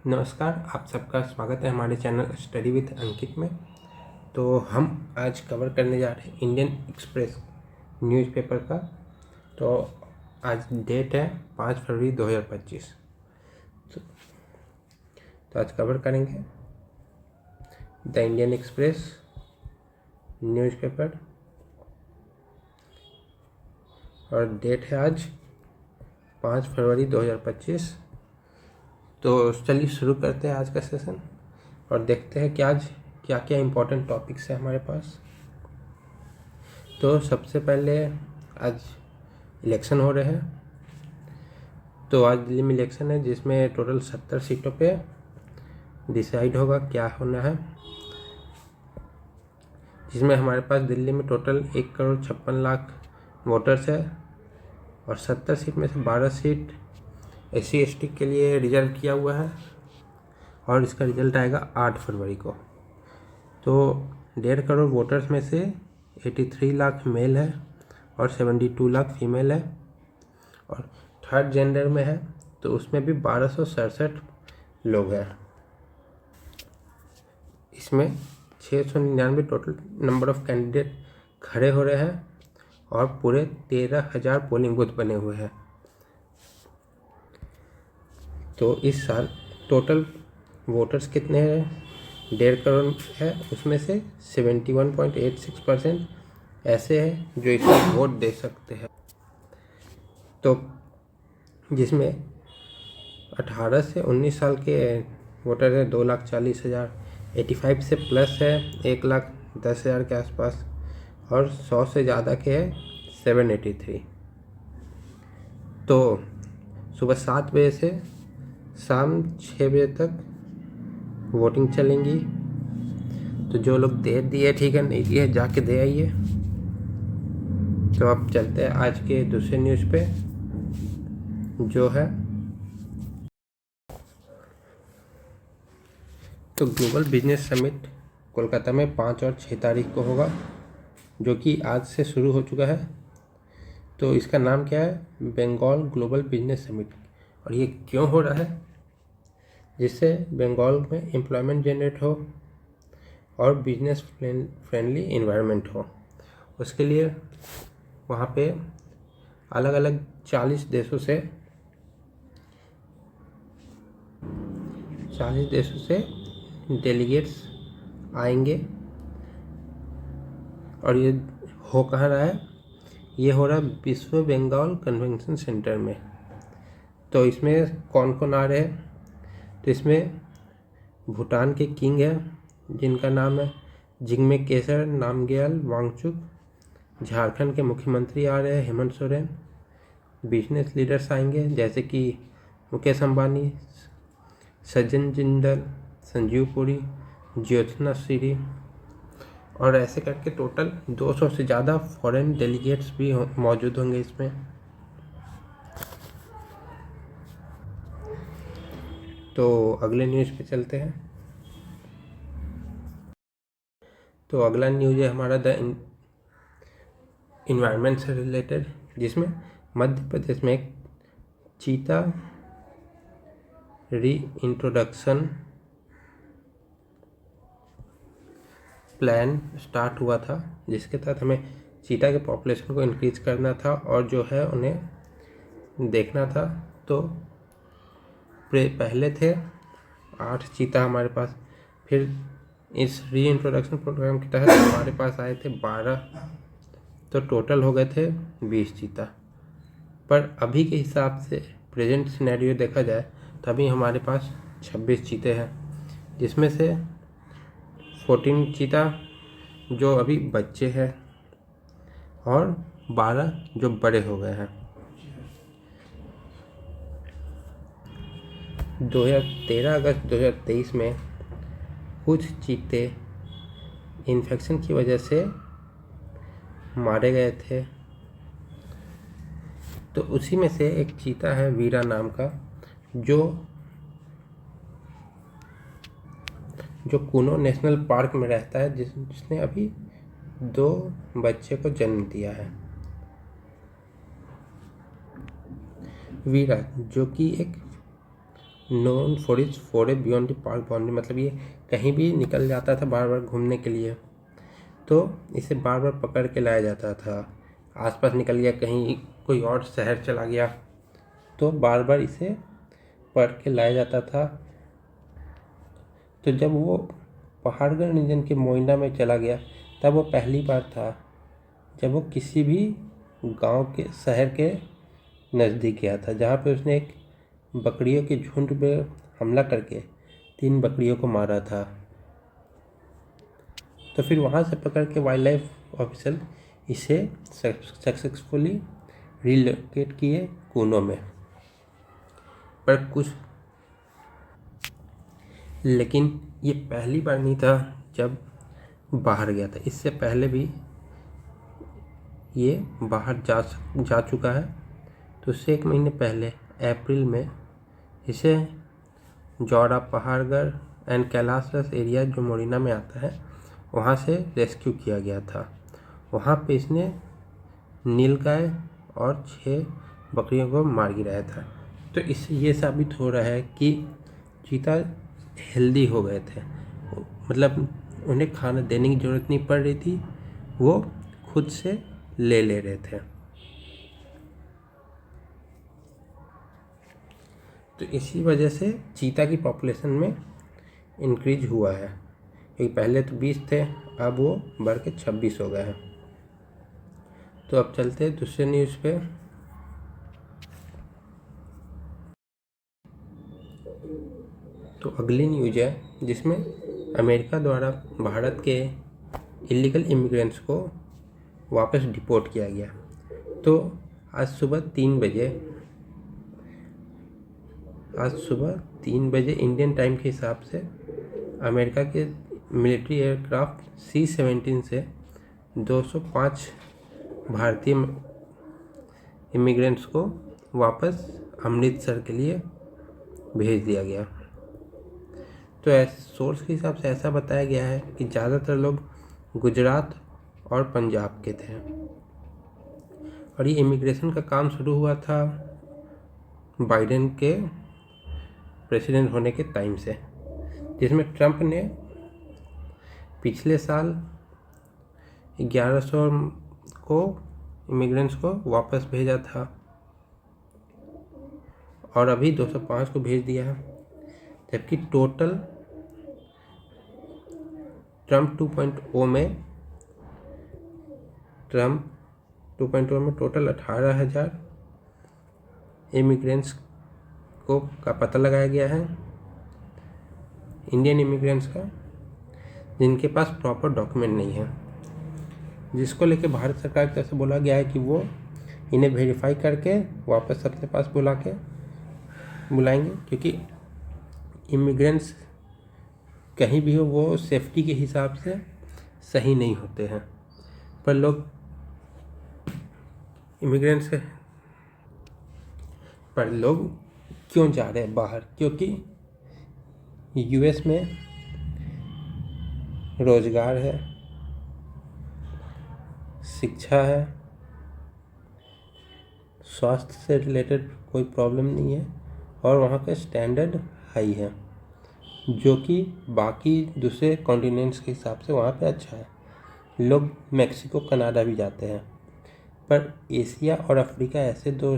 नमस्कार, आप सबका स्वागत है हमारे चैनल स्टडी विद अंकित में। तो हम आज कवर करने जा रहे हैं इंडियन एक्सप्रेस न्यूज़पेपर का। तो आज डेट है 5 फरवरी 2025। तो आज कवर करेंगे द इंडियन एक्सप्रेस न्यूज़पेपर और डेट है आज 5 फरवरी 2025। तो चलिए शुरू करते हैं आज का सेशन और देखते हैं कि आज क्या क्या इम्पोर्टेंट टॉपिक्स है हमारे पास। तो सबसे पहले आज इलेक्शन हो रहे हैं। तो आज दिल्ली में इलेक्शन है जिसमें टोटल 70 सीटों पे डिसाइड होगा क्या होना है, जिसमें हमारे पास दिल्ली में टोटल 1,56,00,000 वोटर्स है और 70 सीट में से 12 सीट SC/ST के लिए रिजर्व किया हुआ है और इसका रिजल्ट आएगा 8 फरवरी को। तो 1.5 करोड़ वोटर्स में से 83 लाख मेल है और 72 लाख फीमेल है और थर्ड जेंडर में है तो उसमें भी 1267 लोग हैं। इसमें 699 टोटल नंबर ऑफ कैंडिडेट खड़े हो रहे हैं और पूरे 13,000 पोलिंग बूथ बने हुए हैं। तो इस साल टोटल वोटर्स कितने हैं? 1.5 करोड़ है, उसमें से 71.86% ऐसे हैं जो इसमें वोट दे सकते हैं। तो जिसमें 18 से 19 साल के वोटर हैं 2,40,000, 85 से प्लस है 1,10,000 के आसपास और 100 से ज़्यादा के हैं 783। तो सुबह 7 बजे से शाम 6 बजे तक वोटिंग चलेंगी। तो जो लोग दे दिए ठीक है, नहीं दिए जाके दे आइए। तो अब चलते हैं आज के दूसरे न्यूज़ पे जो है तो ग्लोबल बिजनेस समिट कोलकाता में 5 और 6 तारीख को होगा, जो कि आज से शुरू हो चुका है। तो इसका नाम क्या है? Bengal global business summit. और ये क्यों हो रहा है? जिससे बंगाल में एम्प्लॉयमेंट जनरेट हो और बिजनेस फ्रेंडली इन्वायरमेंट हो। उसके लिए वहाँ पे अलग अलग 40 देशों से डेलीगेट्स आएंगे। और ये हो कहाँ रहा है? ये हो रहा है विश्व बंगाल कन्वेंशन सेंटर में। तो इसमें कौन कौन आ रहे हैं? तो इसमें भूटान के किंग है जिनका नाम है जिग्मे केसर नामग्याल वांगचुक। झारखंड के मुख्यमंत्री आ रहे हैं हेमंत सोरेन। बिजनेस लीडर्स आएंगे जैसे कि मुकेश अंबानी, सज्जन जिंदल, संजीव पुरी, ज्योत्सना सिरी और ऐसे करके टोटल 200 से ज़्यादा फॉरेन डेलीगेट्स भी मौजूद होंगे इसमें। तो अगले न्यूज़ पे चलते हैं। तो अगला न्यूज़ है हमारा द इन्वायरमेंट से रिलेटेड, जिसमें मध्य प्रदेश में एक चीता री इंट्रोडक्शन प्लान स्टार्ट हुआ था, जिसके तहत हमें चीता के पॉपुलेशन को इंक्रीज करना था और जो है उन्हें देखना था। तो पहले थे 8 चीता हमारे पास, फिर इस री इंट्रोडक्शन प्रोग्राम के तहत हमारे पास आए थे 12, तो टोटल हो गए थे 20 चीता। पर अभी के हिसाब से प्रेजेंट सिनेरियो देखा जाए तो अभी हमारे पास 26 चीते हैं, जिसमें से 14 चीता जो अभी बच्चे हैं और 12 जो बड़े हो गए हैं। 13 अगस्त 2023 में कुछ चीते इन्फेक्शन की वजह से मारे गए थे। तो उसी में से एक चीता है वीरा नाम का, जो कूनो नेशनल पार्क में रहता है, जिसने अभी 2 बच्चे को जन्म दिया है। वीरा जो कि एक known for is for a beyond the park boundary, मतलब ये कहीं भी निकल जाता था बार बार घूमने के लिए, तो इसे बार बार पकड़ के लाया जाता था। आसपास निकल गया, कहीं कोई और शहर चला गया, तो बार बार इसे पकड़ के लाया जाता था। तो जब वो पहाड़गढ़ रीजन के मोइना में चला गया, तब वो पहली बार था जब वो किसी भी गांव के शहर के नज़दीक गया था, जहाँ पे उसने एक बकरियों के झुंड पे हमला करके 3 बकरियों को मारा था। तो फिर वहाँ से पकड़ के वाइल्ड लाइफ ऑफिसर इसे सक्सेसफुली रिलोकेट किए कूनो में। पर कुछ, लेकिन ये पहली बार नहीं था जब बाहर गया था, इससे पहले भी ये बाहर जा चुका है। तो उससे 1 महीने पहले अप्रैल में इसे जौरा पहाड़गढ़ एंड कैलाश एरिया जो मोरिना में आता है, वहाँ से रेस्क्यू किया गया था। वहाँ पे इसने नीलगाय और 6 बकरियों को मार गिराया था। तो इससे ये साबित हो रहा है कि चीता हेल्दी हो गए थे, मतलब उन्हें खाना देने की ज़रूरत नहीं पड़ रही थी, वो खुद से ले रहे थे। तो इसी वजह से चीता की पॉपुलेशन में इंक्रीज हुआ है, क्योंकि पहले तो 20 थे, अब वो बढ़ के 26 हो गए हैं। तो अब चलते हैं दूसरे न्यूज़ पे। तो अगली न्यूज़ है जिसमें अमेरिका द्वारा भारत के इलीगल इमिग्रेंट्स को वापस डिपोर्ट किया गया। तो आज सुबह 3 बजे इंडियन टाइम के हिसाब से अमेरिका के मिलिट्री एयरक्राफ्ट C-17 से 205 भारतीय इमिग्रेंट्स को वापस अमृतसर के लिए भेज दिया गया। तो सोर्स के हिसाब से ऐसा बताया गया है कि ज़्यादातर लोग गुजरात और पंजाब के थे, और ये इमिग्रेशन का काम शुरू हुआ था बाइडेन के प्रेसिडेंट होने के टाइम से, जिसमें ट्रंप ने पिछले साल 1100 को इमिग्रेंट्स को वापस भेजा था और अभी 205 को भेज दिया है। जबकि टोटल ट्रंप 2.0 में टोटल 18,000 इमिग्रेंट्स का पता लगाया गया है, इंडियन इमिग्रेंट्स का, जिनके पास प्रॉपर डॉक्यूमेंट नहीं है, जिसको लेके भारत सरकार की तरफ से बोला गया है कि वो इन्हें वेरीफाई करके वापस अपने पास बुलाएंगे, क्योंकि इमिग्रेंट्स कहीं भी हो वो सेफ्टी के हिसाब से सही नहीं होते हैं। पर लोग क्यों जा रहे हैं बाहर? क्योंकि यूएस में रोजगार है, शिक्षा है, स्वास्थ्य से रिलेटेड कोई प्रॉब्लम नहीं है, और वहाँ का स्टैंडर्ड हाई है, जो कि बाकी दूसरे कॉन्टिनेंट्स के हिसाब से वहाँ पे अच्छा है। लोग मैक्सिको, कनाडा भी जाते हैं। पर एशिया और अफ्रीका ऐसे 2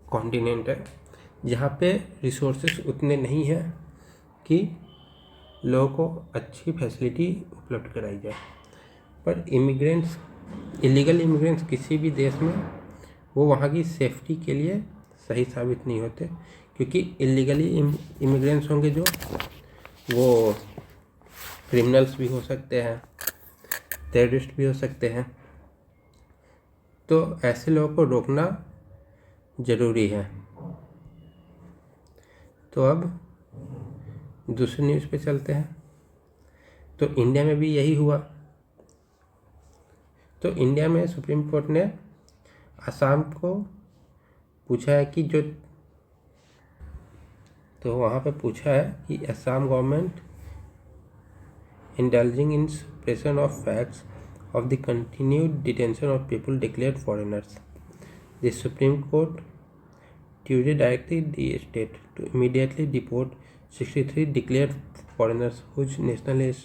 कॉन्टिनेंट है जहाँ पे रिसोर्सेस उतने नहीं हैं कि लोगों को अच्छी फैसिलिटी उपलब्ध कराई जाए। पर इलीगल इमिग्रेंट्स किसी भी देश में वो वहाँ की सेफ्टी के लिए सही साबित नहीं होते, क्योंकि इलीगली इमिग्रेंट्स होंगे जो वो क्रिमिनल्स भी हो सकते हैं, टेररिस्ट भी हो सकते हैं। तो ऐसे लोगों को रोकना ज़रूरी है। तो अब दूसरी न्यूज़ पे चलते हैं। तो इंडिया में भी यही हुआ। तो इंडिया में सुप्रीम कोर्ट ने असम को पूछा है कि वहाँ पे पूछा है कि Assam government indulging in suppression of facts of the continued detention of people declared foreigners. The Supreme Court Tuesday directed the state to immediately deport 63 declared foreigners whose nationalities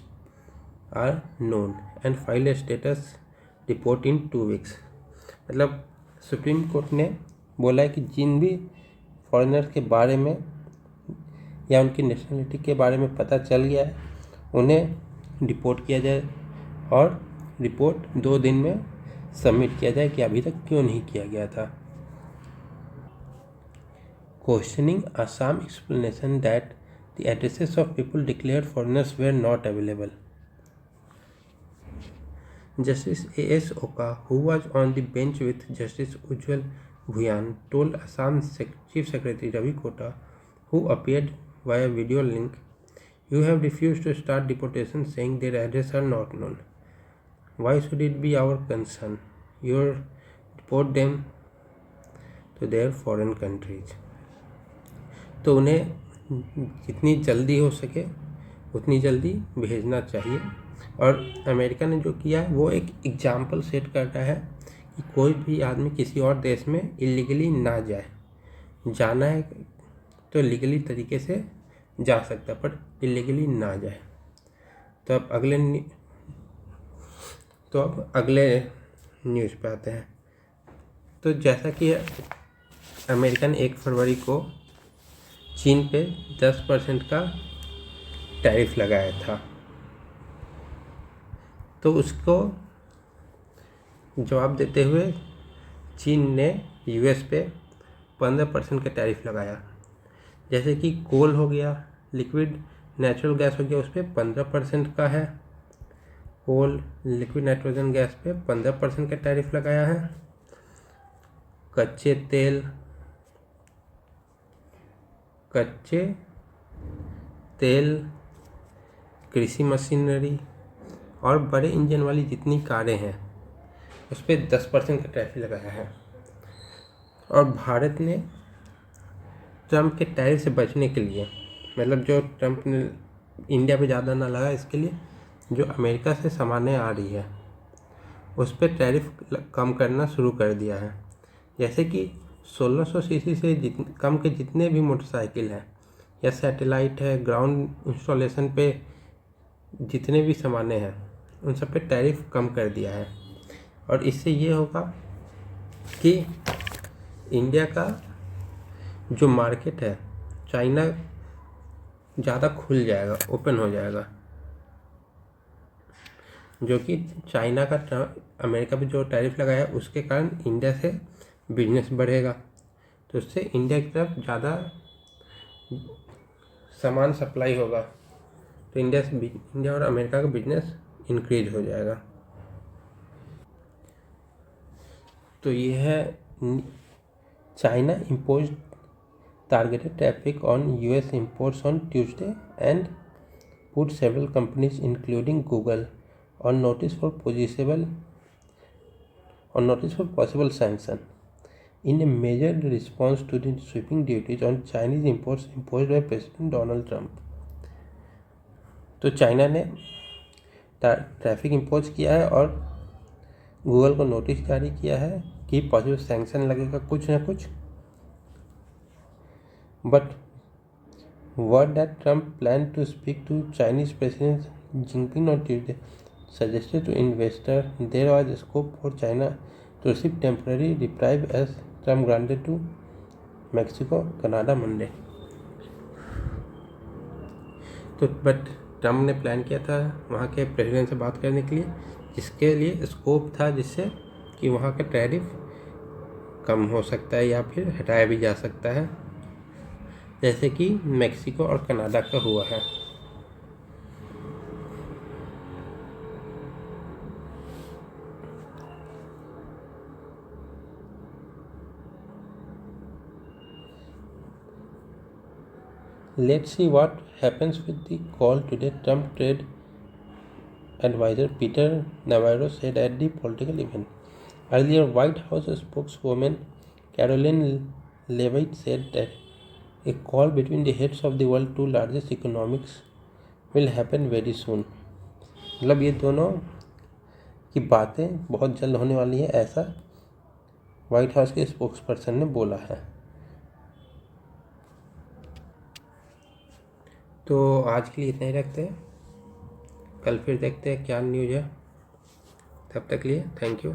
are known and file a status report in 2 weeks। मतलब supreme court ने बोला है कि जिन भी foreigners के बारे में या उनकी नेशनलिटी के बारे में पता चल गया है उन्हें डिपोर्ट किया जाए और रिपोर्ट 2 दिन में सबमिट किया जाए कि अभी तक क्यों नहीं किया गया था। Questioning Assam explanation that the addresses of people declared foreigners were not available. Justice A.S. Oka, who was on the bench with Justice Ujjwal Bhuyan, told Assam Chief Secretary Ravi Kota, who appeared via video link, "You have refused to start deportation saying their addresses are not known. Why should it be our concern? You deport them to their foreign countries." तो उन्हें जितनी जल्दी हो सके उतनी जल्दी भेजना चाहिए। और अमेरिका ने जो किया है वो एक एग्जाम्पल सेट करता है कि कोई भी आदमी किसी और देश में इलीगली ना जाए। जाना है तो लीगली तरीके से जा सकता है पर इलीगली ना जाए। तो अब अगले न्यूज़ पे आते हैं। तो जैसा कि अमेरिका ने 1 फरवरी को चीन पे 10% का टैरिफ लगाया था, तो उसको जवाब देते हुए चीन ने यूएस पे 15% का टैरिफ लगाया। जैसे कि कोल हो गया, लिक्विड नेचुरल गैस हो गया, उस पर 15% का है। कोल, लिक्विड नाइट्रोजन गैस पे 15% का टैरिफ लगाया है। कच्चे तेल, कृषि मशीनरी और बड़े इंजन वाली जितनी कारें हैं उस पर 10% का टैरिफ लगाया है। और भारत ने ट्रंप के टैरिफ से बचने के लिए, मतलब जो ट्रंप ने इंडिया पे ज़्यादा ना लगा, इसके लिए जो अमेरिका से सामानें आ रही है उस पर टैरिफ कम करना शुरू कर दिया है। जैसे कि 1600 सीसी से कम के जितने भी मोटरसाइकिल हैं या सैटेलाइट है, ग्राउंड इंस्टॉलेशन पे जितने भी सामानें हैं उन सब पे टैरिफ कम कर दिया है। और इससे ये होगा कि इंडिया का जो मार्केट है चाइना ज़्यादा खुल जाएगा, ओपन हो जाएगा, जो कि चाइना का अमेरिका पे जो टैरिफ लगाया है उसके कारण इंडिया से बिजनेस बढ़ेगा। तो उससे इंडिया की तरफ ज़्यादा सामान सप्लाई होगा, तो इंडिया और अमेरिका का बिजनेस इंक्रीज हो जाएगा। तो ये है China impose targeted tariff on US imports on Tuesday and put several companies including Google on notice for possible sanction in a measured response to the sweeping duties on Chinese imports imposed by President Donald Trump। तो China ने traffic impose किया है और Google को notice जारी किया है कि पॉसिबल सैंक्शन लगेगा कुछ ना कुछ। But word that Trump plan to speak to Chinese president Jinping on Tuesday suggested to investor there was scope for China to receive temporary reprieve as Trump granted to Mexico, Canada Monday। तो but Trump ने plan किया था वहाँ के president से बात करने के लिए, जिसके लिए स्कोप था जिससे कि वहाँ का टैरिफ कम हो सकता है या फिर हटाया भी जा सकता है, जैसे कि मेक्सिको और कनाडा का हुआ है। Let's see what happens with the call today, Trump trade advisor Peter Navarro said at the political event. Earlier, White House spokeswoman Caroline Leavitt said that a call between the heads of the world's 2 largest economies will happen very soon। मतलब ये दोनों की बातें बहुत जल्द होने वाली है, ऐसा व्हाइट हाउस के स्पोक्स पर्सन ने बोला है। तो आज के लिए इतना ही रखते हैं, कल फिर देखते हैं क्या न्यूज़ है। तब तक के लिए थैंक यू।